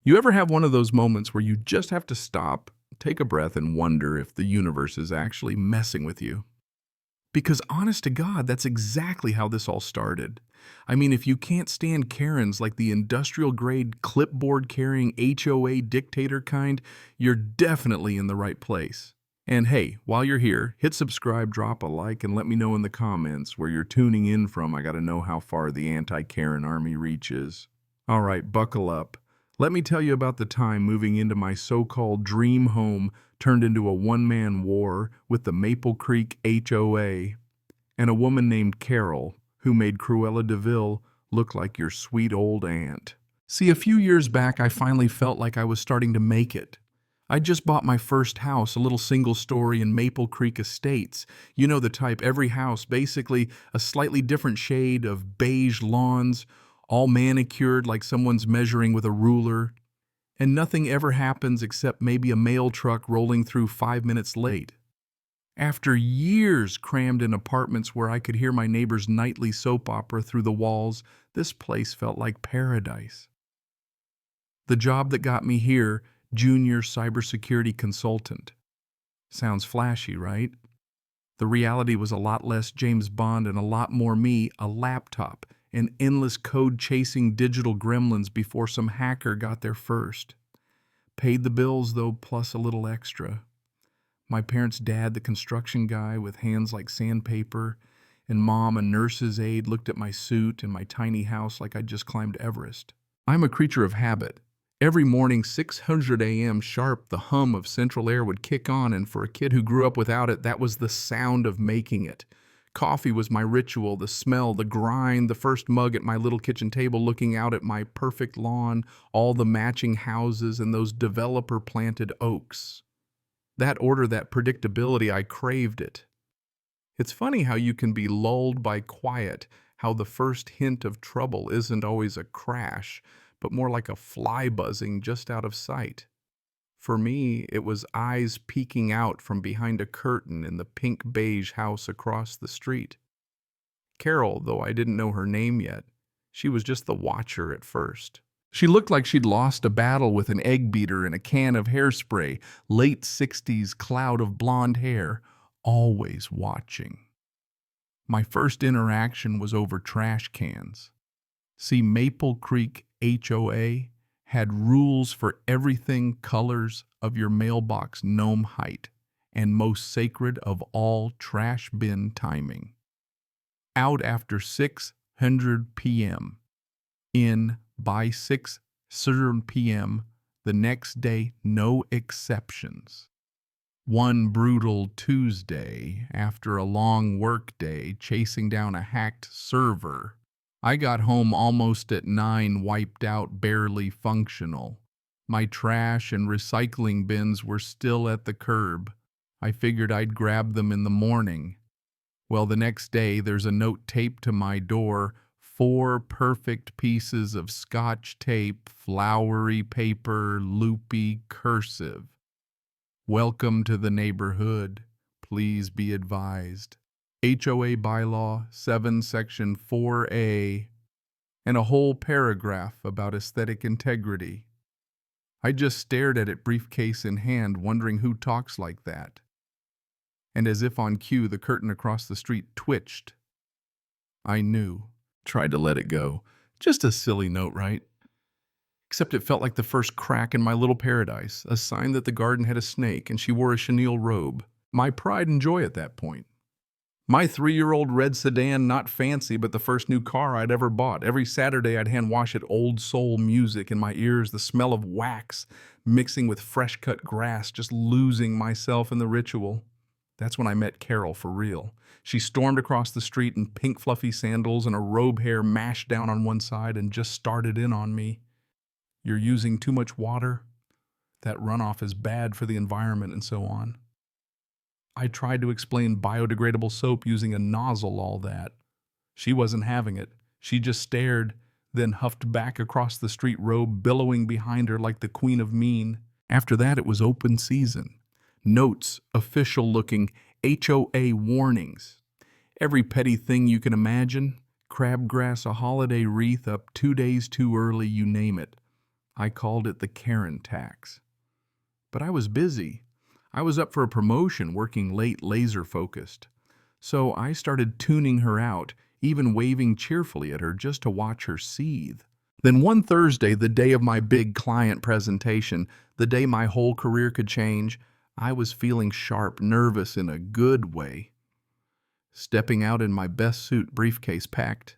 You ever have one of those moments where you just have to stop, take a breath, and wonder if the universe is actually messing with you? Because honest to God, that's exactly how this all started. I mean, if you can't stand Karens like the industrial grade clipboard carrying HOA dictator kind, you're definitely in the right place. And hey, while you're here, hit subscribe, drop a like, and let me know in the comments where you're tuning in from. I gotta know how far the anti-Karen army reaches. All right, buckle up. Let me tell you about the time moving into my so-called dream home turned into a one-man war with the Maple Creek HOA and a woman named Carol who made Cruella de Vil look like your sweet old aunt. See, a few years back, I finally felt like I was starting to make it. I just bought my first house, a little single story in Maple Creek Estates. You know the type, every house, basically a slightly different shade of beige lawns, all manicured like someone's measuring with a ruler, and nothing ever happens except maybe a mail truck rolling through 5 minutes late. After years crammed in apartments where I could hear my neighbor's nightly soap opera through the walls, this place felt like paradise. The job that got me here, junior cybersecurity consultant. Sounds flashy, right? The reality was a lot less James Bond and a lot more me, a laptop, and endless code-chasing digital gremlins before some hacker got there first. Paid the bills, though, plus a little extra. My parents' dad, the construction guy with hands like sandpaper, and Mom, a nurse's aide, looked at my suit and my tiny house like I'd just climbed Everest. I'm a creature of habit. Every morning, 600 a.m. sharp, the hum of central air would kick on, and for a kid who grew up without it, that was the sound of making it. Coffee was my ritual, the smell, the grind, the first mug at my little kitchen table looking out at my perfect lawn, all the matching houses, and those developer-planted oaks. That order, that predictability, I craved it. It's funny how you can be lulled by quiet, how the first hint of trouble isn't always a crash, but more like a fly buzzing just out of sight. For me, it was eyes peeking out from behind a curtain in the pink beige house across the street. Carol, though I didn't know her name yet, she was just the watcher at first. She looked like she'd lost a battle with an egg beater and a can of hairspray, late 60s cloud of blonde hair, always watching. My first interaction was over trash cans. See, Maple Creek HOA had rules for everything colors of your mailbox gnome height, and most sacred of all, trash bin timing. Out after 600 p.m. In by 6:00 p.m. the next day, no exceptions. One brutal Tuesday, after a long work day chasing down a hacked server, I got home almost at 9, wiped out, barely functional. My trash and recycling bins were still at the curb. I figured I'd grab them in the morning. Well, the next day, there's a note taped to my door, 4 perfect pieces of Scotch tape, flowery paper, loopy, cursive. Welcome to the neighborhood. Please be advised. HOA Bylaw 7 Section 4A, and a whole paragraph about aesthetic integrity. I just stared at it, briefcase in hand, wondering who talks like that. And as if on cue, the curtain across the street twitched. I knew. Tried to let it go. Just a silly note, right? Except it felt like the first crack in my little paradise, a sign that the garden had a snake and she wore a chenille robe. My pride and joy at that point. My 3-year-old red sedan, not fancy, but the first new car I'd ever bought. Every Saturday I'd hand wash it, old soul music in my ears, the smell of wax mixing with fresh-cut grass, just losing myself in the ritual. That's when I met Carol for real. She stormed across the street in pink fluffy sandals and a robe hair mashed down on one side and just started in on me. You're using too much water? That runoff is bad for the environment, and so on. I tried to explain biodegradable soap using a nozzle, all that. She wasn't having it. She just stared, then huffed back across the street, robe billowing behind her like the Queen of Mean. After that, it was open season. Notes, official-looking HOA warnings. Every petty thing you can imagine. Crabgrass, a holiday wreath up 2 days too early, you name it. I called it the Karen tax. But I was busy. I was up for a promotion, working late, laser-focused. So I started tuning her out, even waving cheerfully at her just to watch her seethe. Then one Thursday, the day of my big client presentation, the day my whole career could change, I was feeling sharp, nervous in a good way. Stepping out in my best suit, briefcase packed.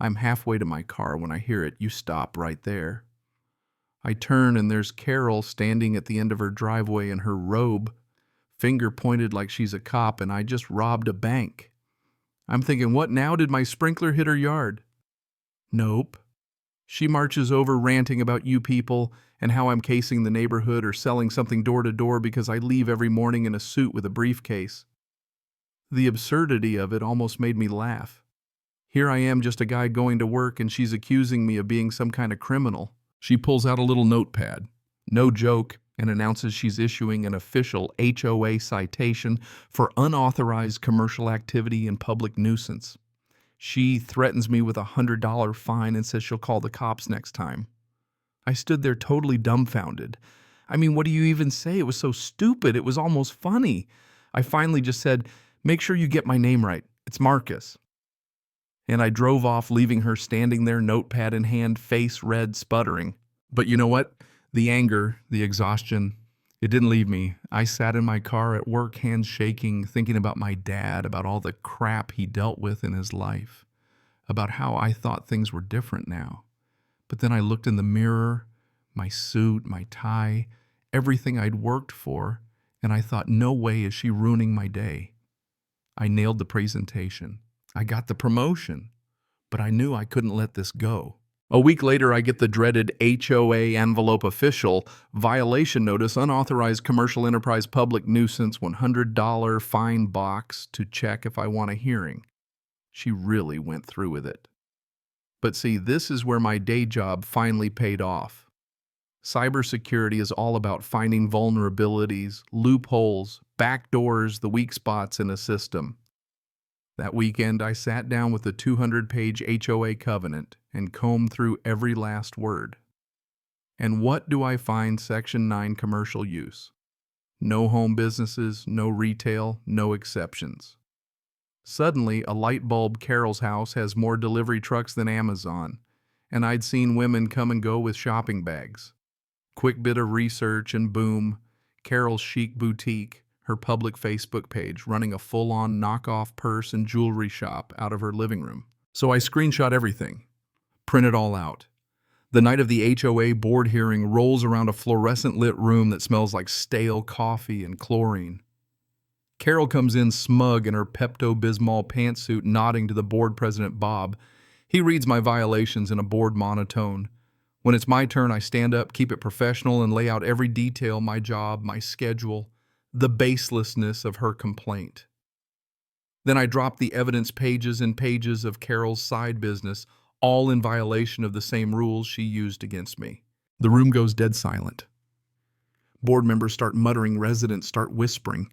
I'm halfway to my car when I hear it, "You stop right there." I turn and there's Carol standing at the end of her driveway in her robe, finger pointed like she's a cop and I just robbed a bank. I'm thinking, what now? Did my sprinkler hit her yard? Nope. She marches over ranting about you people and how I'm casing the neighborhood or selling something door to door because I leave every morning in a suit with a briefcase. The absurdity of it almost made me laugh. Here I am, just a guy going to work, and she's accusing me of being some kind of criminal. She pulls out a little notepad, no joke, and announces she's issuing an official HOA citation for unauthorized commercial activity and public nuisance. She threatens me with a $100 fine and says she'll call the cops next time. I stood there totally dumbfounded. I mean, what do you even say? It was so stupid, it was almost funny. I finally just said, "Make sure you get my name right. It's Marcus." And I drove off, leaving her standing there, notepad in hand, face red, sputtering. But you know what? The anger, the exhaustion, it didn't leave me. I sat in my car at work, hands shaking, thinking about my dad, about all the crap he dealt with in his life, about how I thought things were different now. But then I looked in the mirror, my suit, my tie, everything I'd worked for, and I thought, no way is she ruining my day. I nailed the presentation. I got the promotion, but I knew I couldn't let this go. A week later, I get the dreaded HOA envelope official violation notice, unauthorized commercial enterprise public nuisance, $100 fine box to check if I want a hearing. She really went through with it. But see, this is where my day job finally paid off. Cybersecurity is all about finding vulnerabilities, loopholes, backdoors, the weak spots in a system. That weekend, I sat down with the 200-page HOA covenant and combed through every last word. And what do I find? Section 9 commercial use. No home businesses, no retail, no exceptions. Suddenly, a light bulb Carol's house has more delivery trucks than Amazon, and I'd seen women come and go with shopping bags. Quick bit of research and boom, Carol's chic boutique, her public Facebook page, running a full-on knockoff purse and jewelry shop out of her living room. So I screenshot everything, print it all out. The night of the HOA board hearing rolls around a fluorescent-lit room that smells like stale coffee and chlorine. Carol comes in smug in her Pepto-Bismol pantsuit, nodding to the board president, Bob. He reads my violations in a bored monotone. When it's my turn, I stand up, keep it professional, and lay out every detail, my job, my schedule, the baselessness of her complaint. Then I drop the evidence, pages and pages of Carol's side business, all in violation of the same rules she used against me. The room goes dead silent. Board members start muttering, residents start whispering.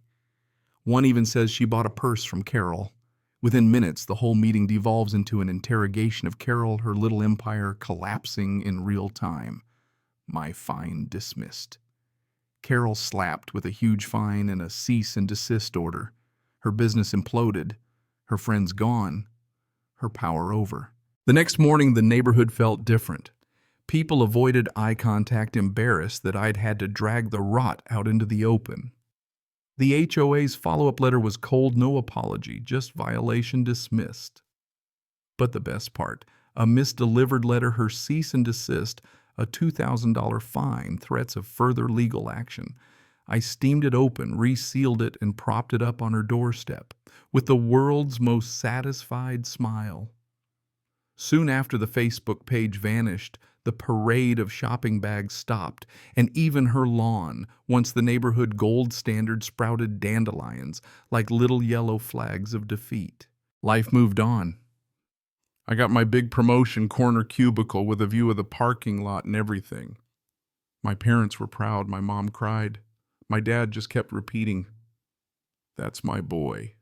One even says she bought a purse from Carol. Within minutes, the whole meeting devolves into an interrogation of Carol, her little empire collapsing in real time. My fine dismissed. Carol slapped with a huge fine and a cease and desist order. Her business imploded. Her friends gone. Her power over. The next morning, the neighborhood felt different. People avoided eye contact, embarrassed that I'd had to drag the rot out into the open. The HOA's follow-up letter was cold, no apology, just violation dismissed. But the best part, a misdelivered letter, her cease and desist, a $2,000 fine, threats of further legal action. I steamed it open, resealed it, and propped it up on her doorstep with the world's most satisfied smile. Soon after the Facebook page vanished, the parade of shopping bags stopped, and even her lawn, once the neighborhood gold standard, sprouted dandelions like little yellow flags of defeat. Life moved on. I got my big promotion, corner cubicle with a view of the parking lot and everything. My parents were proud. My mom cried. My dad just kept repeating, "That's my boy."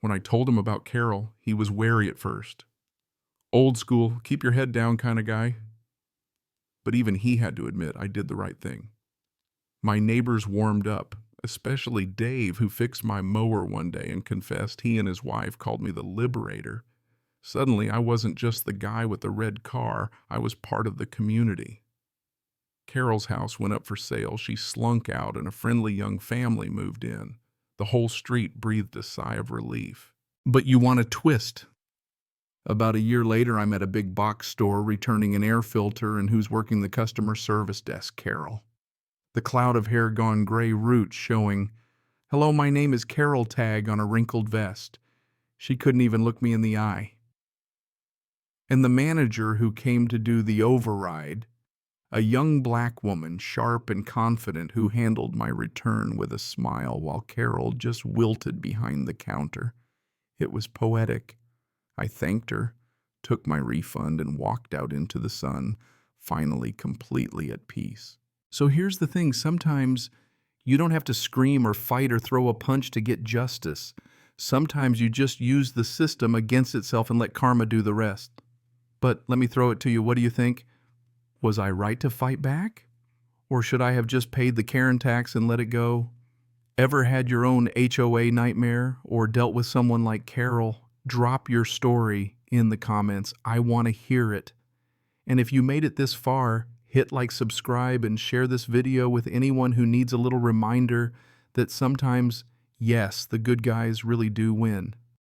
When I told him about Carol, he was wary at first. Old school, keep your head down kind of guy. but even he had to admit I did the right thing. My neighbors warmed up, especially Dave, who fixed my mower one day and confessed he and his wife called me the liberator. Suddenly, I wasn't just the guy with the red car, I was part of the community. Carol's house went up for sale. She slunk out, and a friendly young family moved in. The whole street breathed a sigh of relief. But you want a twist. About a year later, I'm at a big box store returning an air filter, and who's working the customer service desk? Carol. The cloud of hair gone gray roots showing, "Hello, my name is Carol" tag on a wrinkled vest. She couldn't even look me in the eye. And the manager who came to do the override, a young black woman, sharp and confident, who handled my return with a smile while Carol just wilted behind the counter. It was poetic. I thanked her, took my refund, and walked out into the sun, finally completely at peace. So here's the thing, sometimes you don't have to scream or fight or throw a punch to get justice. Sometimes you just use the system against itself and let karma do the rest. But let me throw it to you, what do you think? Was I right to fight back? Or should I have just paid the Karen tax and let it go? Ever had your own HOA nightmare or dealt with someone like Carol? Drop your story in the comments. I want to hear it. And if you made it this far, hit like, subscribe, and share this video with anyone who needs a little reminder that sometimes, yes, the good guys really do win.